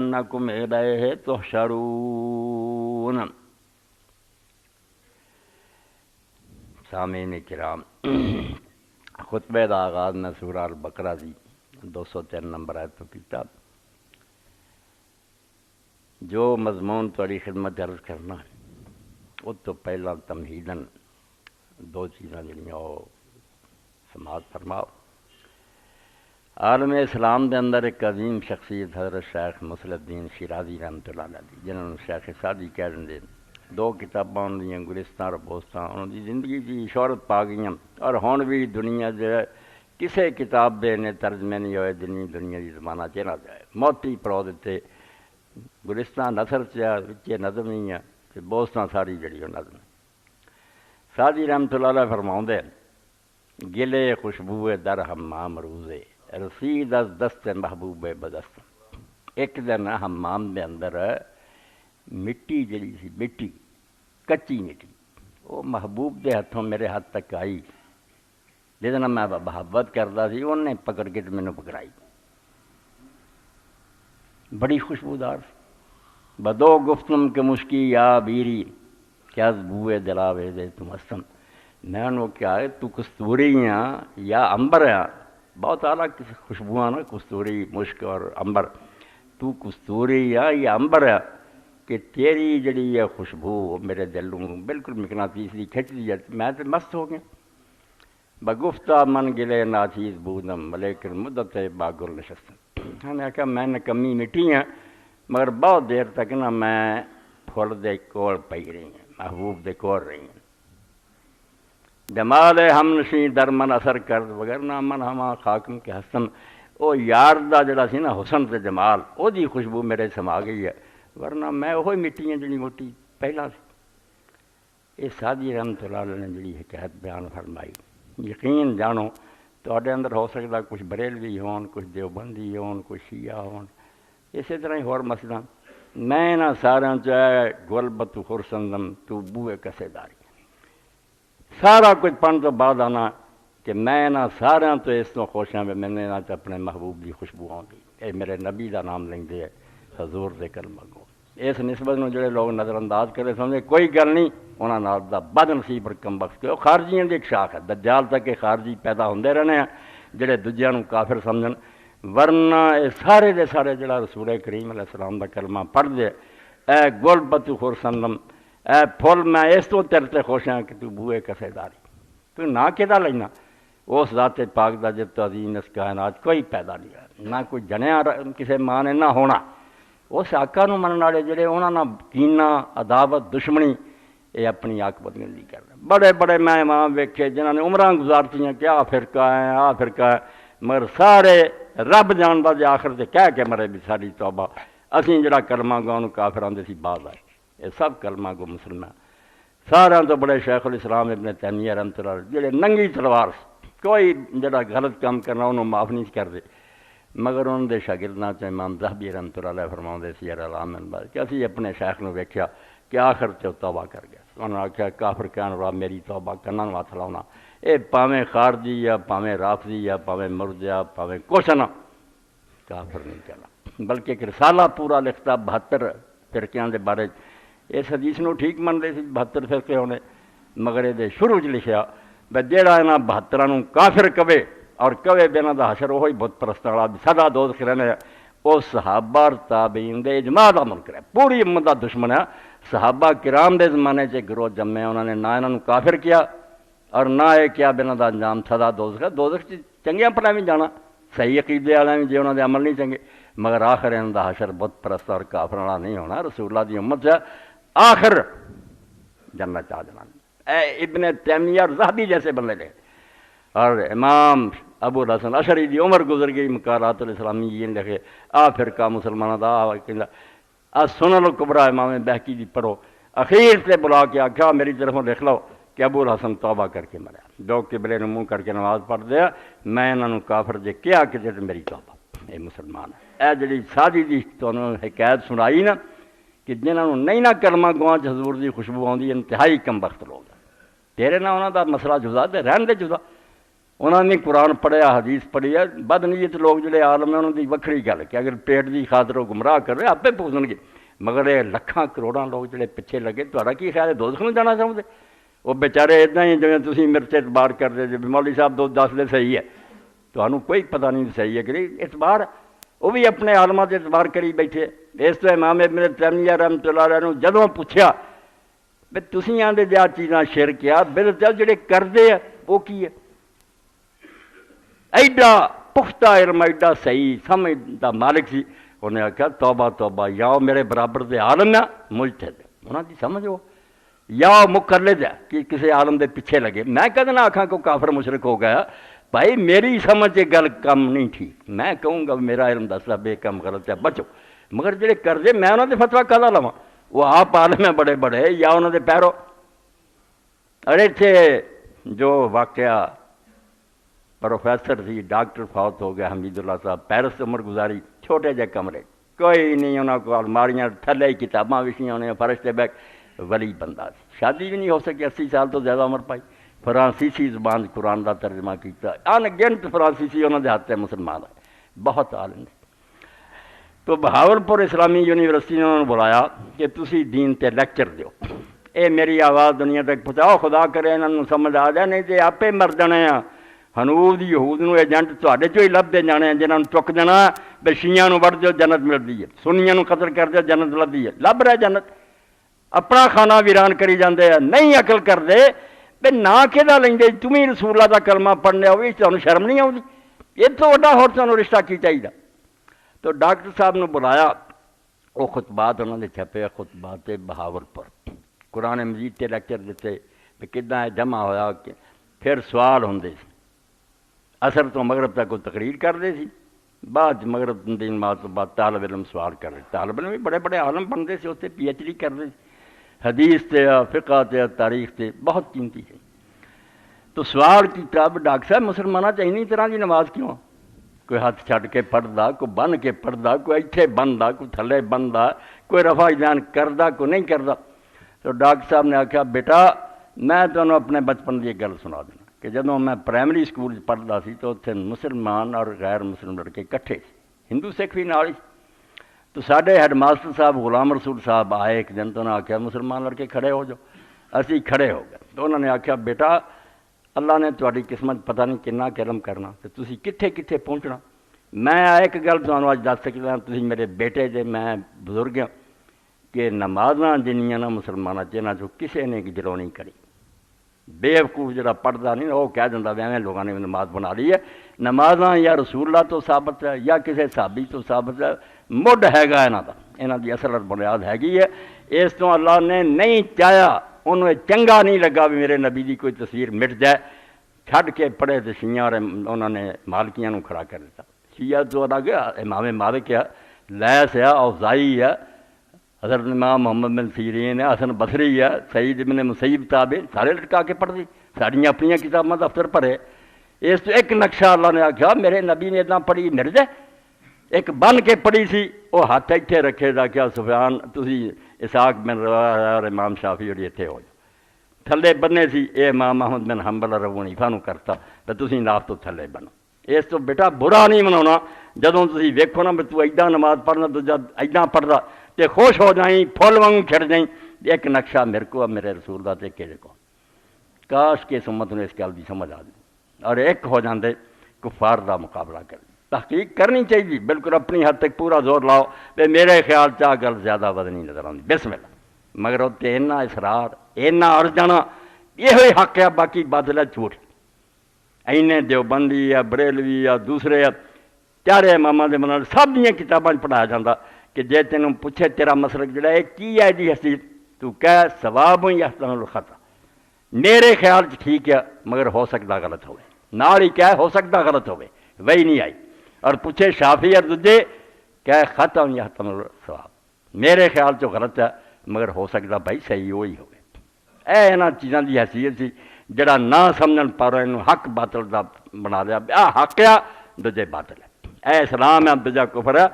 Income الیہ تحشرون۔ سامعین کرام، خطبے دا آغاز میں سورہ البقرہ دی 203 نمبر آیت تو کیتا۔ جو مضمون تھوڑی خدمت عرض کرنا اس تو پہلا تمہیداً دو چیزاں جڑیاں وہ سماعت فرماؤ۔ عالم اسلام دے اندر ایک عظیم شخصیت حضرت شیخ مصلح الدین شیرازی رحمۃ اللہ علیہ، جنہوں نے شیخ سعدی کہہ دیں، دو کتاباں انہوں نے گلستان اور بوستان انہوں دی زندگی دی شہرت پا گئیاں، اور ہون بھی دنیا دے کسے کتاب دے نے ترجمے نہیں ہوئے دنیا دی زمانہ چہرہ جائے موتی پرو دیتے۔ گلستان نثر چیا وچے نظم ہی ہے، بوستان ساری جڑی وہ نظم۔ سعدی رحمۃ اللہ علیہ فرماؤں دے، گلے خوشبوئے در حمام روزے رسید از دست محبوب بدست۔ ایک دن حمام دے اندر مٹی جڑی سی، مٹی کچی مٹی، وہ محبوب دے ہاتھوں میرے ہاتھ تک آئی، جس میں محبت کرتا سی انہیں پکڑ کے مینوں پکڑائی، بڑی خوشبودار سی۔ بدو گفتم کہ مشکی یا بیری کیا بوئے دلاوے دے تم استم۔ میں نے کیا ہے تو کستوری ہیں یا امبر ہیں، بہت اعلیٰ خوشبوئیں نا، کستوری مشک اور امبر۔ تو کستوری ہے یا امبر ہے کہ تیری جڑی ہے خوشبو میرے دلوں بالکل مقناطیس دی کھچ دی جاتی، میں تو مست ہو گیا۔ بگفتہ من گلے ناچیز بودم لیکن مدت باگل نشستم۔ میں نے کہا میں نکمی مٹی ہیں مگر بہت دیر تک نا میں پھول دے کول پئی رہی ہیں، محبوب دے کول رہی ہیں۔ جمال ہم نشیں در من اثر کرد وگرنہ من ہما خاکم کے حسن۔ او یار دا جڑا سی نا حسن تے جمال، او دی خوشبو میرے سما گئی ہے، ورنہ میں وہی مٹی ہیں جڑی موٹی پہلا سی۔ یہ سعدی رحمۃ اللہ علیہ نے جڑی حکایت بیان فرمائی، یقین جانو تواڈے اندر ہو سکتا کچھ بریلوی ہون، کچھ دیوبندی ہون، کچھ شیعہ ہون، اسی طرح ہی ہور مسئلہ۔ میں نہ ساریاں چاہے گل بتو خورسندم تو بوئے کسے داری۔ سارا کچھ پڑھن تو بعد آنا کہ میں نہ ساریاں تو اس تو خوش ہاں، میں نے نہ تو اپنے محبوب دی خوشبو آؤں گی۔ اے میرے نبی دا نام لیندے ہے حضور دے کلمہ کو۔ اس نسبت میں جڑے لوگ نظر انداز کرے سمجھے کوئی گل نہیں، انہاں نال دا بد نصیب اور کم بخت کہ خارجیاں دی ایک شاخ ہے، دجال تک کے خارجی پیدا ہوندے رہنے ہیں جڑے دوجیاں نوں کافر سمجھن، ورنہ اے سارے دے سارے جڑا رسول کریم علیہ السلام دا کلمہ پڑھ دے، اے گل بتو خورسندم، اے پھول میں اس تو تیرے تے خوش ہاں کہ تو بوئے کسے داری۔ تو نہ کدا لینا اس ذات پاک دا جب تو عظیم اس کائنات کوئی پیدا نہیں ہے، نہ کوئی جنیا کسے ماں نے نہ ہونا۔ اس آقا نوں منن والے جڑے انہاں نال کینہ عداوت دشمنی یہ اپنی عاقبت گندی کر رہے۔ بڑے بڑے میں امام ویکھے جنہاں نے عمراں گزارتیاں کہ آ فرقہ ہے آ فرقہ ہے، مگر سارے رب جاندا جے آخر تے کہہ کے مرے بھی ساری توبہ، اسیں جڑا کلمہ گو انہوں کافر آندے سی باز آئے۔ یہ سب کلمہ گو مسلمان، ساریاں تو بڑے شیخ الاسلام ابن تیمیہ رحمۃ اللہ علیہ جڑے ننگی تلوار کوئی جڑا غلط کام کرنا انہوں معاف نہیں کردے، مگر انہوں دے شاگرداں چ امام ذہبی رحمۃ اللہ علیہ فرماؤندے سی اعلام انبار کہ اسی اپنے شیخ نو ویکھیا کہ آخر تے توبہ کر گیا۔ انہوں نے آکھیا کافر کہن والا میری توبہ کرنا نو ہاتھ لاؤنا، اے پاویں خارجی یا پاویں رافضی یا پاویں مرجع پاویں کچھ نہ، کافر نہیں کہنا۔ بلکہ ایک رسالہ پورا لکھتا 72 فرقیاں دے بارے، اس حدیث نو ٹھیک منتے سی 72 فرقے ہونے، مگر یہ شروع چ لکھیا بے جیڑا انہاں 72 نو کافر کہے اور کہے بے انہاں دا حشر وہی بت پرست والا سدا دوزخ رہنے، او صحابہ اور تابعین دے اجماع دا منکر ہے، پوری امت دا دشمن ہے۔ صحابہ کرام دے زمانے چ گروہ جمے، انہوں نے نہ انہاں نو کافر کیا اور نہ یہ کیا بے انہاں دا انجام سدا دوزخ ہے۔ دوزخ چ چنگیاں پڑھاں بھی جانا، صحیح عقیدے والے بھی جے انہاں دے عمل نہیں چنگے، مگر آخر انہاں دا حشر بت پرست اور کافر والا نہیں ہونا، رسول اللہ دی امت سے آخر جنت آ جانا۔ اے ابن تیمیہ اور ذہبی جیسے بندے لے، اور امام ابو الحسن اشعری دی عمر گزر گئی، مقالات الاسلامیین لکھے، آ فرقہ مسلمانہ دا سنن الکبریٰ امام بہقی دی پڑھو، اخیر سے بلا کے آکھا میری طرفوں لکھ لو کہ ابو الحسن توبہ کر کے مریا، دو قبلے نو منہ کر کے نماز پڑھ دیا، میں انہاں نو کافر جے کیا کہ جے میری توبہ، اے مسلمان ہے۔ اے جڑی سادی دی تانوں حکایت سنائی نا کہ جنہاں نو نہیں نہ کلمہ گواں چ حضور دی خوشبو آندی، انتہائی کم بخت لوگ، تیرے نہ انہاں دا مسئلہ جدا تے رہن دے جدا، انہوں نے قرآن پڑھیا حدیث پڑھی ہے. بدنیت لوگ جڑے عالم ہیں انہوں کی وکری گل کہ اگر پیٹ کی خاطر وہ گمراہ کر رہے آپ پوچھیں گے. مگر یہ لکھاں کروڑاں لوگ جڑے پیچھے لگے تا کی خیال ہے دوزخ نہیں جانا چاہتے؟ وہ بیچارے ادا ہی جی تھی میرے سے اعتبار کرتے جی مولوی صاحب دو دس دے صحیح ہے تو کوئی پتہ نہیں صحیح ہے کہ نہیں اعتبار وہ بھی اپنے عالماں سے اعتبار کری بیٹھے. اس تو امام ابن تیمیہ رحمۃ اللہ علیہ جدوں پوچھا بھی تسی آدھے جا چیزاں شرک آ بدعت جڑے کرتے ہیں وہ کی ہے؟ ایڈا پختہ علم ایڈا صحیح سمجھ دا مالک سی. انہیں آخیا توبہ توبہ یا وہ میرے برابر دے عالم ہے مجتہد انہوں کی سمجھ ہو یا مقلد ہے کہ کسی عالم دے پیچھے لگے. میں کدے نہ آکھاں کو کافر مشرک ہو گیا بھائی میری سمجھ یہ گل کم نہیں ٹھیک. میں کہوں گا میرا علم دسدا بے کم غلط ہے بچو. مگر جڑے کرتے میں انہوں نے فتویٰ کہدا لواں وہ آپ عالم ہیں بڑے بڑے یا انہوں نے پیرو. ارے تھے جو واقعہ پروفیسر سی ڈاکٹر فوت ہو گیا حمید اللہ صاحب پیرس عمر گزاری چھوٹے جے کمرے کوئی نہیں انہوں کو الماریاں تھلے ہی کتاباں وچھیاں انہیں فرش تے بیٹھ ولی بندہ سی. شادی بھی نہیں ہو سکی 80 سال تو زیادہ عمر پائی. فرانسیسی زبان قرآن کا ترجمہ کیتا ان گنت فرانسیسی انہوں نے ہاتھ مسلمان ہے بہت عالم ہے. تو بہاولپور اسلامی یونیورسٹی نے انہوں نے بلایا کہ تسی دین تے لیکچر دیو. اے میری آواز دنیا تک پہنچاؤ خدا کرے انہوں نے سمجھ آ جائے نہیں تو آپ مر جانے ہیں. حنود یہود نو ایجنٹ تواڈے چوں ہی لبدے جانے ہیں جنہوں نے چک دینا بھی شیعہ نو وڑ دیو جنت ملتی ہے سنیاں نو قتل کر دیو جنت لبھی ہے. لب رہے جنت اپنا کھانا ویران کری جاندے ہیں نہیں عقل کر دے بھی نہ کہدا لیندے تمہیں رسول اللہ دا کلمہ پڑھنے ہو تمہیں شرم نہیں آؤندی یہ تو وڈا ہور تمہیں رشتہ کی چاہیے. تو ڈاکٹر صاحب نے بلایا وہ خطبات انہوں نے چھپے خطبات بہاولپور قرآن مجید تے لیکچر دیتے بھی کداں جمع ہویا کہ پھر سوال ہوندے سی. اثر تو مغرب تک وہ تقریر کرتے سی بعد مغرب دن بعد طالب علم سوال کر رہے. طالب علم بھی بڑے بڑے عالم بنتے سے اتنے پی ایچ ڈی کرتے حدیث تے فقہ تے تاریخ تے بہت قیمتی ہے. تو سوال کیا ڈاکٹر صاحب مسلمانوں چ اینی طرح کی نماز کیوں کوئی ہاتھ چھڈ کے پڑھدا کوئی بن کے پڑھدا کوئی اتنے بندا کوئی تھلے بندا کوئی رفع جان کردا کوئی نہیں کردا. تو ڈاکٹر صاحب نے آخیا بیٹا میں تمہیں اپنے بچپن کی ایک گل سنا دینا کہ جدوں میں پرائمری سکول پڑھدا سی تو اتنے مسلمان اور غیر مسلم لڑکے کٹھے ہندو سکھ بھی نال. تو ساڈے ہیڈ ماسٹر صاحب غلام رسول صاحب آئے ایک دن تو انہوں نے آخیا مسلمان لڑکے کھڑے ہو جاؤ. اسی کھڑے ہو گئے تو انہوں نے آخیا بیٹا اللہ نے تہاڈی قسمت پتہ نہیں کنا کرم کرنا تو تسی کتھے کتھے پہنچنا. میں ایک گل تمہیں اج دس سکدا تسی میرے بیٹے جے میں بزرگ ہاں کہ نمازاں جنیاں نا مسلماناں چ چوں کسے نے جلو نہیں کری. بےوقوف جڑا پڑھدا نہیں وہ کہہ دینا ایویں لوگوں نے نماز بنا لی ہے. نمازاں یا رسول اللہ تو ثابت ہے یا کسی صحابی تو ثابت ہے مڈ ہے گا یہاں دی اصل بنیاد ہے. اس تو اللہ نے نہیں چاہیا انہوں چنگا نہیں لگا بھی میرے نبی دی کوئی تصویر مٹ جائے چھڈ کے پڑھے تو شیعہ اور انہوں نے مالکیاں نو کھڑا کر دیتا. شیعہ تو الگ امام مالک ہے لیث ہے اوزائی ہے حضرت امام محمد بن سیرین ہے حسن بصری ہے سعید بن مسیب تابع سارے لٹکا کے پڑھتے ساڑیاں اپنی کتاباں دفتر پڑھے. اس تو ایک نقشہ اللہ نے آخیا میرے نبی نے اتنا پڑھی مر جائے. ایک بن کے پڑھی سی وہ ہاتھ اتنے رکھے دا کیا سفیان تسی اسحاق بن رواحہ اور امام شافعی اور اتنے ہو جاؤ. تھلے بنے سی اے امام احمد بن حنبل اور ابو حنیفہ نو کرتا تو تسی ناف تو تھلے بنو. اس تو بیٹا برا نہیں مناؤنا جدوں تسی ویکھو نا بھی تو ایڈا نماز پڑھنا دوجا ایڈا پڑھدا تے خوش ہو جائیں پھول وانگوں کھڑ جائیں. ایک نقشہ میرے کو میرے رسول دا تے کہڑے کو کاش کہ اس امت نے اس گل دی سمجھ آ جائے اور ایک ہو جاندے کفار دا مقابلہ کر. تحقیق کرنی چاہیے بالکل اپنی حد تک پورا زور لاؤ کہ میرے خیال چاہ گل زیادہ وزنی نظر آتی بسم اللہ مگر اتنے اینا اصرار اینا اڑ جانا یہ حق ہے باقی بدل ہے جھوٹ. اینے دیوبندی یا بریلوی یا دوسرے چارے اماماں دے منال سب دیا کتاباں پڑھایا جاتا کہ جے تینوں پوچھے تیرا مسلک جڑا ہے کی ہے جی حسیب تو کہہ ثواب یا حسن الخطا میرے خیال ٹھیک ہے مگر ہو سکتا غلط ہوئے نال ہی کہہ ہو سکتا غلط ہوئے وہی نہیں آئی. اور پوچھے شافعی اور دجے کہ خطا یا حسن الثواب میرے خیال چ غلط ہے مگر ہو سکتا بھائی صحیح وہی ہوئے. اے انہاں چیزاں دی حیثیت سی جڑا نہ سمجھن پا رہے انہوں حق باطل دا بنا لیا حق ہے دجے باطل ہے. اے اسلام ہے دجا کفر ہے.